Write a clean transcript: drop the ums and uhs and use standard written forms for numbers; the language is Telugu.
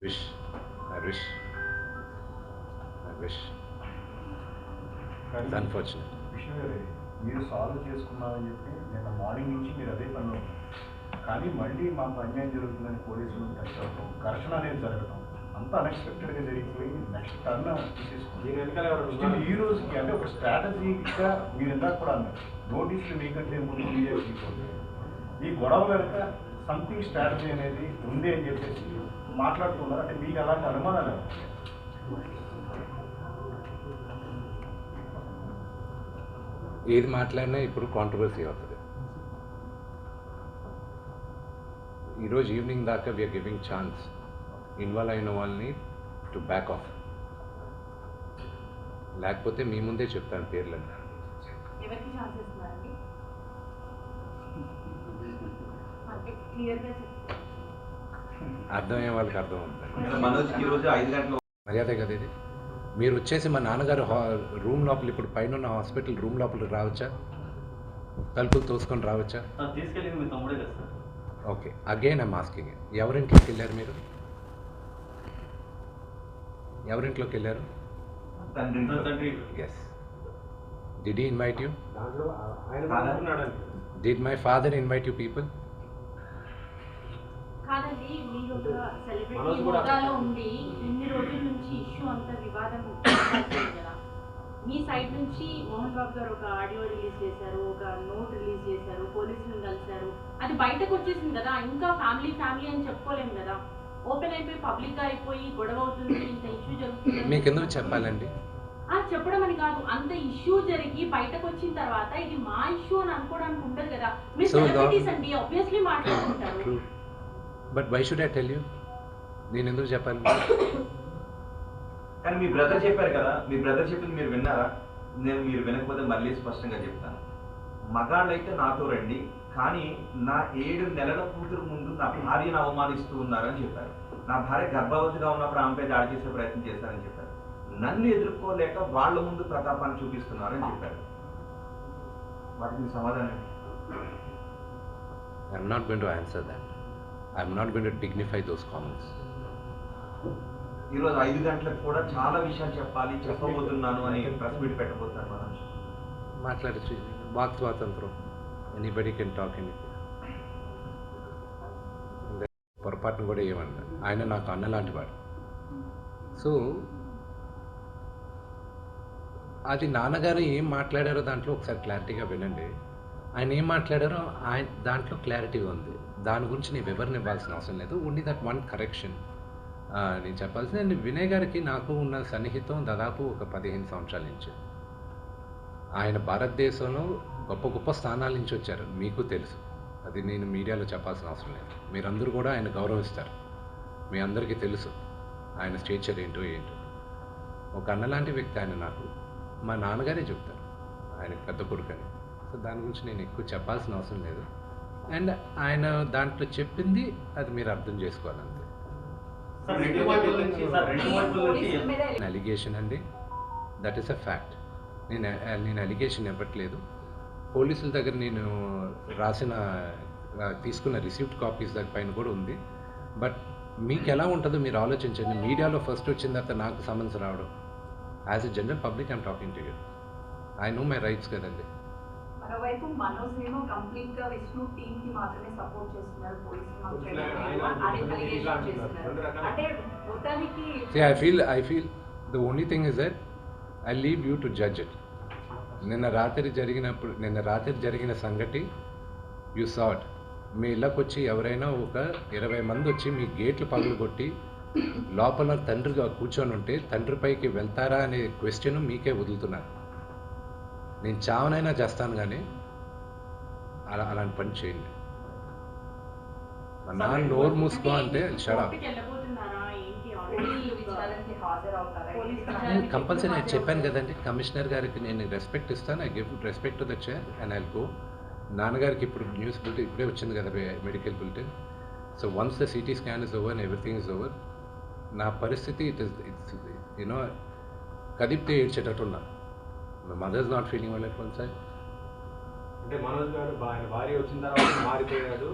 wish, I wish, I wish. It's unfortunate. Vishnu గారు మీరు సాల్వ్ చేసుకున్నారని చెప్పి నిన్న మార్నింగ్ నుంచి మీరు అదే పనిలో ఉన్నారు. కానీ మళ్ళీ మాకు అన్యాయం జరుగుతుందని పోలీసులు టచ్ అవ్వడం, ఘర్షణ అనేది జరగడం అంత అన్ఎక్స్పెక్టెడ్గా జరిగిపోయి నెక్స్ట్ టర్న్ తీసేసుకున్నారు. ఈ రోజుకి అంటే ఒక స్ట్రాటజీగా మీరు ఇందాక కూడా అన్నారు, నోటీసులు మీకంటే ముందు మీడియా తీసుకోండి, ఈ గొడవ కనుక సంథింగ్ స్ట్రాటజీ అనేది ఉంది అని చెప్పేసి మాట్లాడుతున్నారు. అంటే మీకు అలాంటి అనుమానాలు ఏది మాట్లాడినా ఇప్పుడు కాంట్రవర్సీ అవుతుంది. ఈరోజు ఈవినింగ్ దాకా వీఆర్ గివింగ్ ఛాన్స్ ఇన్వాల్వ్ అయిన వాళ్ళని టు బ్యాక్ ఆఫ్, లేకపోతే మీ ముందే చెప్తాను పేర్లని. ఎవరికి ఛాన్స్ ఇస్తున్నారండి? అంటే క్లియర్గా చెప్తారు, అర్థమయ్యే వాళ్ళకి అర్థం అవుతుంది. మనోజ్కి ఈరోజు 5 గంటల మర్యాద కదా ఇది. మీరు వచ్చేసి మా నాన్నగారు రూమ్ లోపల, ఇప్పుడు పైన ఉన్న హాస్పిటల్ రూమ్ లోపలికి రావచ్చా? తలుపులు తోసుకొని రావచ్చా? తీసుకెళ్ళింది మీ తమ్ముడే కదా sir. Okay, again I'm asking, ఎవరింట్లోకి వెళ్ళారు మీరు? ఎవరింట్లోకి వెళ్ళారు? తండ్రి yes. Did he invite you? కాదన్నాడు. Did my father invite you people? కాదండి. మీరు ఒక సెలబ్రిటీ హోదాలో ఉండి ఇన్ని రోజుల నుంచి ఇష్యూ అంతా వివాదం కదా, మీ సైడ్ నుంచి మోహన్ బాబు గారు ఒక ఆడియో రిలీజ్ చేశారు, ఒక నోట్ రిలీజ్ చేశారు, పోలీసులను కలిశారు, అది బయటకు వచ్చేసింది కదా, ఇంకా ఫ్యామిలీ అని చెప్పుకోలేము కదా, ఓపెన్ అయిపోయి పబ్లిక్గా అయిపోయి గొడవ అవుతుంది, ఇంత ఇష్యూ జరుగుతుంది. మీకు ఎందుకు చెప్పాలండి? చెప్పడం అని కాదు, అంత ఇష్యూ జరిగి బయటకు వచ్చిన తర్వాత ఇది మా ఇష్యూ అని అనుకోవడానికి ఉంటుంది కదా. మీరు సెలబ్రిటీస్ అండి, ఆబ్వియస్లీ మాట్లాడుకుంటారు. But why should I tell you? నేను ఎందుకు చెప్పాలి? కానీ మీ బ్రదర్ చెప్పారు కదా, మీ బ్రదర్ చెప్పింది మీరు విన్నారా? మీరు వినకపోతే మళ్ళీ స్పష్టంగా చెప్తాను. మగాళ్ళైతే నాతో రండి, కానీ నా 7 నెలల కూతురు ముందు నా భార్యను అవమానిస్తూ ఉన్నారని చెప్పారు. నా భార్య గర్భవతిగా ఉన్నప్పుడు ఆమెపై దాడి చేసే ప్రయత్నం చేశారని చెప్పారు. నన్ను ఎదుర్కోలేక వాళ్ళ ముందు ప్రతాపాన్ని చూపిస్తున్నారని చెప్పారు. వాటికి సమాధానం I'm not going to answer that. I'm not going to dignify those comments. ఈరోజు 5 గంటలకు కూడా చాలా విషయాలు చెప్పబోతున్నాను అని ప్రెస్ మీట్ పెట్టబోతున్నారు. మనం మాట్లాడచ్చు, వాక్ స్వాతంత్రం, ఎనీబడి కెన్ టాక్ ఎనీ. పొరపాటును కూడా ఏమన్నా, ఆయన నాకు అన్న లాంటి వాడు. సో అది నాన్నగారు ఏం మాట్లాడారో దాంట్లో ఒకసారి క్లారిటీగా వినండి. ఆయన ఏం మాట్లాడారో ఆయన దాంట్లో క్లారిటీ ఉంది. దాని గురించి నేను వివరణ ఇవ్వాల్సిన అవసరం లేదు. ఓన్లీ దట్ వన్ కరెక్షన్ నేను చెప్పాల్సింది. వినయ్ గారికి నాకు ఉన్న సన్నిహితం దాదాపు ఒక 15 సంవత్సరాల నుంచి. ఆయన భారతదేశంలో గొప్ప గొప్ప స్థానాల నుంచి వచ్చారు, మీకు తెలుసు. అది నేను మీడియాలో చెప్పాల్సిన అవసరం లేదు. మీరందరూ కూడా ఆయన గౌరవిస్తారు, మీ అందరికీ తెలుసు ఆయన స్టేచర్ ఏంటో. ఒక అన్నలాంటి వ్యక్తి ఆయన. నాకు మా నాన్నగారే చెప్తారు ఆయనకు పెద్ద కొడుకని. సో దాని గురించి నేను ఎక్కువ చెప్పాల్సిన అవసరం లేదు. అండ్ ఆయన దాంట్లో చెప్పింది అది మీరు అర్థం చేసుకోవాలంతే. అలిగేషన్ అండి, దట్ ఈస్ అ ఫ్యాక్ట్. నేను అలిగేషన్ ఇవ్వట్లేదు. పోలీసుల దగ్గర నేను తీసుకున్న రిసీప్ట్ కాపీస్ దాని పైన కూడా ఉంది. బట్ మీకు ఎలా ఉంటుందో మీరు ఆలోచించండి. మీడియాలో ఫస్ట్ వచ్చిన తర్వాత నాకు సమన్స్ రావడం, as a general public I'm talking to you. I know my rights కదండి. మరోవైపు మనోజ్ ఏమో కంప్లీట్ గా విష్ణు టీమ్ కి మాత్రమే సపోర్ట్ చేస్తున్నారు, పోలీసులు అంటే మొత్తానికి. See, I feel the only thing is that I leave you to judge it. నిన్న రాత్రి జరిగిన సంగతి యూ saw it. మీ ఇళ్ళకి వచ్చి ఎవరైనా ఒక 20 మంది వచ్చి మీ గేట్లు పగలగొట్టి లోపల తండ్రిగా కూర్చొని ఉంటే తండ్రిపైకి వెళ్తారా అనే క్వశ్చన్ మీకే వదులుతున్నారు. నేను చావనైనా చేస్తాను, కానీ అలాంటి పని చేయండి. మా నాన్న నోరు మూసుకో అంటే షడప్. కంపల్సరీ నేను చెప్పాను కదండి, కమిషనర్ గారికి నేను రెస్పెక్ట్ ఇస్తాను. I give respect to the chair and I go. నాన్నగారికి ఇప్పుడు న్యూస్ బులెటిన్ ఇప్పుడే వచ్చింది కదా, medical bulletin. So once the CT scan is over and everything is over, నా పరిస్థితి ఇట్స్ యూనో కదిపితే ఏడ్చేటట్టున్నా. My mother is not feeling well at one side. అంటే మనోజ్ గారు ఆయన భార్య వచ్చిన తర్వాత మారిపోయాడు,